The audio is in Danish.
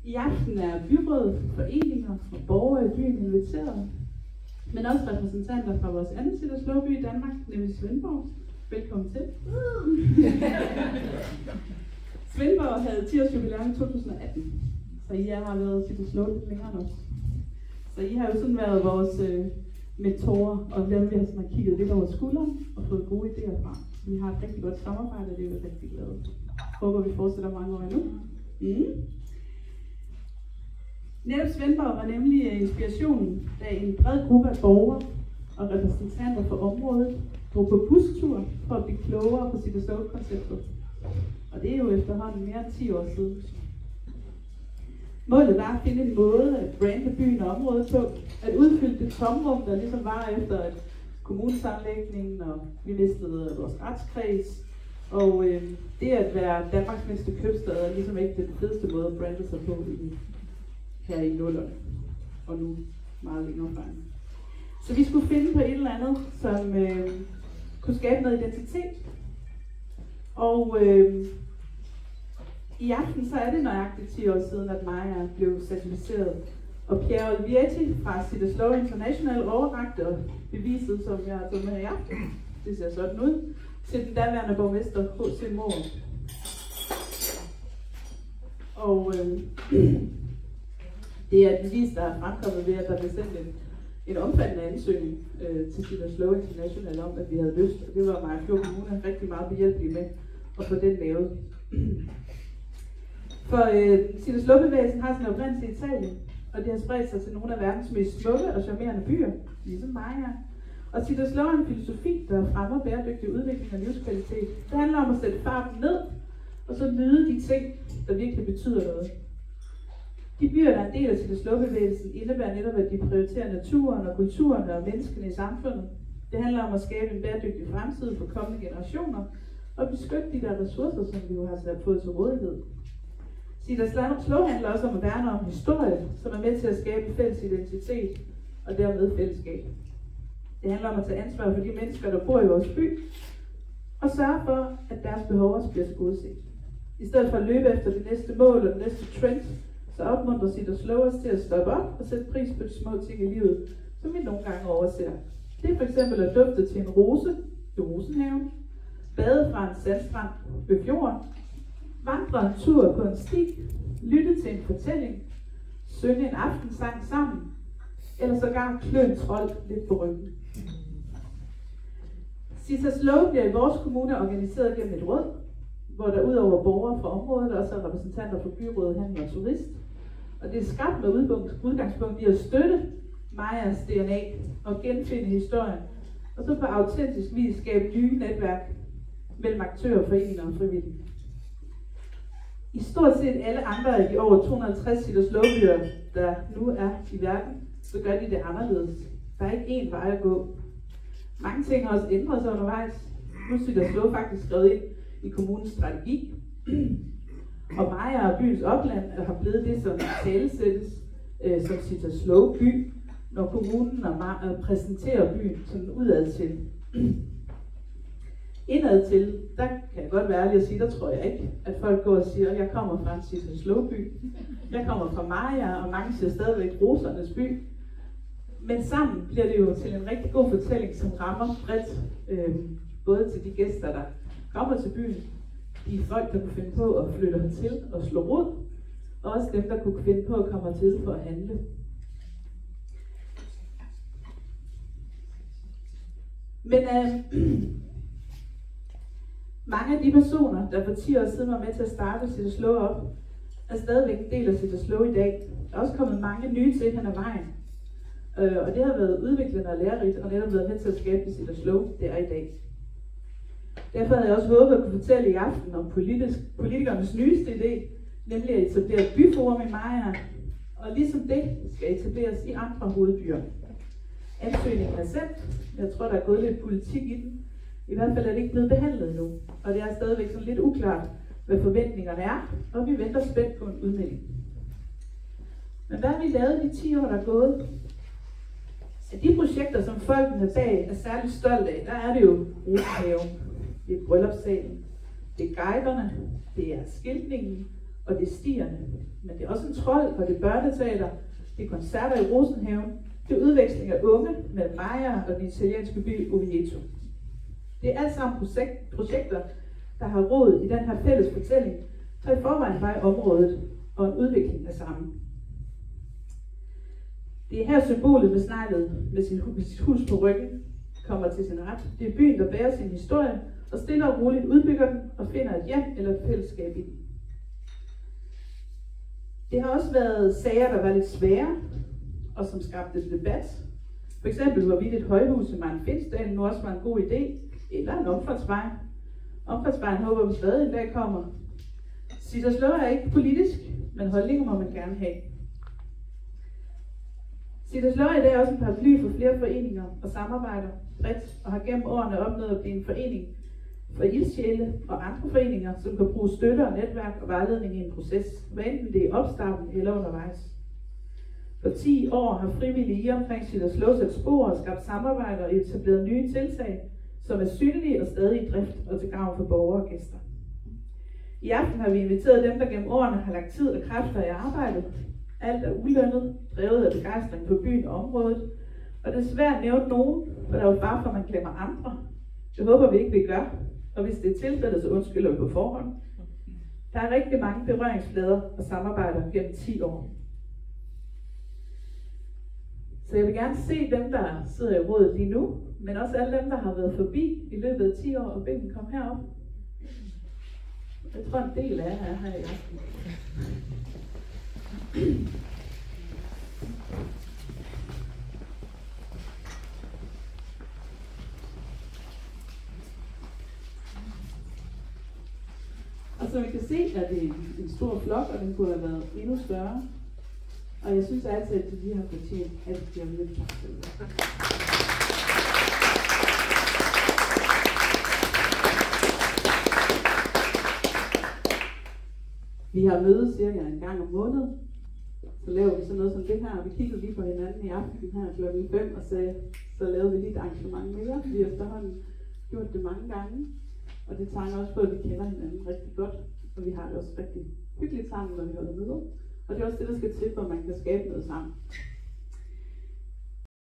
I aften er byråd, foreninger og borgere i byen inviteret, men også repræsentanter fra vores anden Citterslåby i Danmark, nemlig Svendborg. Velkommen til. Svendborg havde 10-års jubilæum i 2018, så I har været Citterslå lidt længere end os. Så I har jo sådan været vores mentorer, og dem vi har sådan kigget lidt over skulderen og fået gode idéer fra. Vi har et rigtig godt samarbejde, og det er vi rigtig glade. Håber vi fortsætter mange år endnu. Netop Svendborg var nemlig inspirationen, da en bred gruppe af borgere og repræsentanter for området drog på bustur for at blive klogere på Citterslå-konceptet. Og det er jo efterhånden mere end 10 år siden. Målet var at finde en måde at brande byen og området på, at udfylde det tomrum, der ligesom var efter kommunesammenlægningen, og vi mistede vores retskreds. Og det at være Danmarks mindste købstad er ligesom ikke den fedeste måde at brande sig på her i nullerne, og nu meget længere frem. Så vi skulle finde på et eller andet, som kunne skabe noget identitet. Og i aften så er det nøjagtigt 10 år siden, at Maja blev certificeret. Og Pierre Olvietti fra Citterslå International overrakte beviset, som jeg har taget med i aften. Det ser sådan ud. Til den daværende borgmester H.C. Mohr. Og det er et bevis, der er fremkommet ved, at der blev sendt en omfattende ansøgning til Citterslå International om, at vi havde lyst. Og det var Mariagerfjord Kommune rigtig meget behjælpelig med at få den lavet. For Citterslå-bevægelsen har sin oprindelse i Italien, og det har spredt sig til nogle af verdens mest smukke og charmerende byer, ligesom Maja. Og Citterslå er en filosofi, der fremmer bæredygtig udvikling og livskvalitet. Det handler om at sætte farten ned, og så nyde de ting, der virkelig betyder noget. De byer, der er en del af Citterslå-bevægelsen, indebærer netop, at de prioriterer naturen og kulturen og menneskene i samfundet. Det handler om at skabe en bæredygtig fremtid for kommende generationer, og beskytte de der ressourcer, som vi jo har fået til rådighed. Citterslå handler også om at værne om historie, som er med til at skabe fælles identitet og dermed fællesskab. Det handler om at tage ansvar for de mennesker, der bor i vores by, og sørge for, at deres behov også bliver tilgodeset. I stedet for at løbe efter det næste mål og det næste trend, så opmuntrer Citterslå os til at stoppe op og sætte pris på de små ting i livet, som vi nogle gange overser. Det er f.eks. at dufte til en rose i rosenhaven, bade fra en sandstrand ved fjorden, vandre en tur på en sti, lytte til en fortælling, synge en aftensang sammen, eller sågar klø en trold lidt på ryggen. Citterslå bliver i vores kommune organiseret gennem et råd, hvor der udover borgere fra området også er repræsentanter for byrådet, handel og turist. Og det er skabt med udgangspunkt i at støtte Majas DNA og genfinde historien, og så på autentisk vis skabe nye netværk mellem aktører, foreninger og frivillige. I stort set alle andre af de over 250 Citterslå-byer, der nu er i verden, så gør de det anderledes. Der er ikke én vej at gå. Mange ting har også ændret sig undervejs. Nu er Citterslå faktisk skrevet ind i kommunens strategi. Og Maja og byens opland har blevet det, som talesættes som Citterslå by, når kommunen præsenterer byen sådan udad til. Indad til, der kan jeg godt være ærlig at sige, der tror jeg ikke, at folk går og siger, at jeg kommer fra en Citterslå-by. Jeg kommer fra Maja, og mange siger stadigvæk Rosernes by. Men sammen bliver det jo til en rigtig god fortælling, som rammer bredt, både til de gæster, der kommer til byen, de folk, der kunne finde på at flytte hertil og slå rod, og også dem, der kunne finde på at komme hertil for at handle. Men mange af de personer, der for 10 år siden var med til at starte Citterslå op, er stadigvæk en del af Citterslå i dag. Der er også kommet mange nye til hen ad vejen. Og det har været udviklende og lærerigt, og netop været med til at skabe det Citterslå, det er i dag. Derfor havde jeg også håbet at kunne fortælle i aften om politikernes nyeste idé, nemlig at etablere et byforum i Maja, og ligesom det skal etableres i andre hovedbyer. Ansøgningen er sendt, jeg tror der er gået lidt politik i den. I hvert fald er det ikke blevet behandlet endnu, og det er stadigvæk sådan lidt uklart, hvad forventningerne er, og vi venter spændt på en udmelding. Men hvad har vi lavet de 10 år, der er gået? Af de projekter, som folkene bag er særligt stolt af, der er det jo Rosenhaven, det er bryllupssalen, det er guiderne, det er skiltningen, og det er stierne. Men det er også en trold, og det er børneteater, det er koncerter i Rosenhaven, det er udveksling af unge med Maja og den italienske by Oviedo. Det er alt sammen projekter, der har rod i den her fælles fortælling, og i forvejen var i området og en udvikling af samme. Det er her symbolet med sneglet med sit hus på ryggen kommer til sin ret. Det er byen, der bærer sin historie, og stille og roligt udbygger den og finder et hjem eller et fællesskab i den. Det har også været sager, der var lidt svære, og som skabte debat. For eksempel, hvorvidt et højhus i Marienfindsdalen nu også var en god idé, eller en omfartsvej. Omfartsvejen håber vi stadig en dag kommer. Citerslå er ikke politisk, men holdninger må man gerne have. Citerslå er i dag også en paraply for flere foreninger og samarbejder bredt, og har gennem årene opnået at blive en forening for ildsjæle og andre foreninger, som kan bruge støtte og netværk og vejledning i en proces, hvad enten det er i opstarten eller undervejs. For 10 år har frivillige i omkring Citerslå sat spor og skabt samarbejder og etableret nye tiltag, som er synlige og stadig i drift og til gavn for borgere og gæster. I aften har vi inviteret dem, der gennem årene har lagt tid og kræfter i arbejdet. Alt er ulønnet, drevet af begejstring på byen og området. Og det er svært at nævne nogen, for der er jo bare for, at man glemmer andre. Det håber vi ikke, vi gør. Og hvis det er tilfældet, så undskylder vi på forhånd. Der er rigtig mange berøringsflader og samarbejder gennem 10 år. Så jeg vil gerne se dem, der sidder i rådet lige nu, men også alle dem, der har været forbi i løbet af 10 år, og bede dem komme herop. Jeg tror, en del af jer er her i aften. Og som I kan se, er det en stor flok, og den kunne have været endnu større. Og jeg synes altid, at de har fortjent, at de har været tak til det. Vi har mødet cirka en gang om måneden. Så laver vi sådan noget som det her. Vi kiggede lige på hinanden i aften her klokken 5 og sagde, så lavede vi lige et arrangement mere. Vi har efterhånden gjort det mange gange. Og det tegner også på, at vi kender hinanden rigtig godt. Og vi har det også rigtig hyggeligt sammen, når vi holder møder. Og det er også det, der skal til, hvor man kan skabe noget sammen.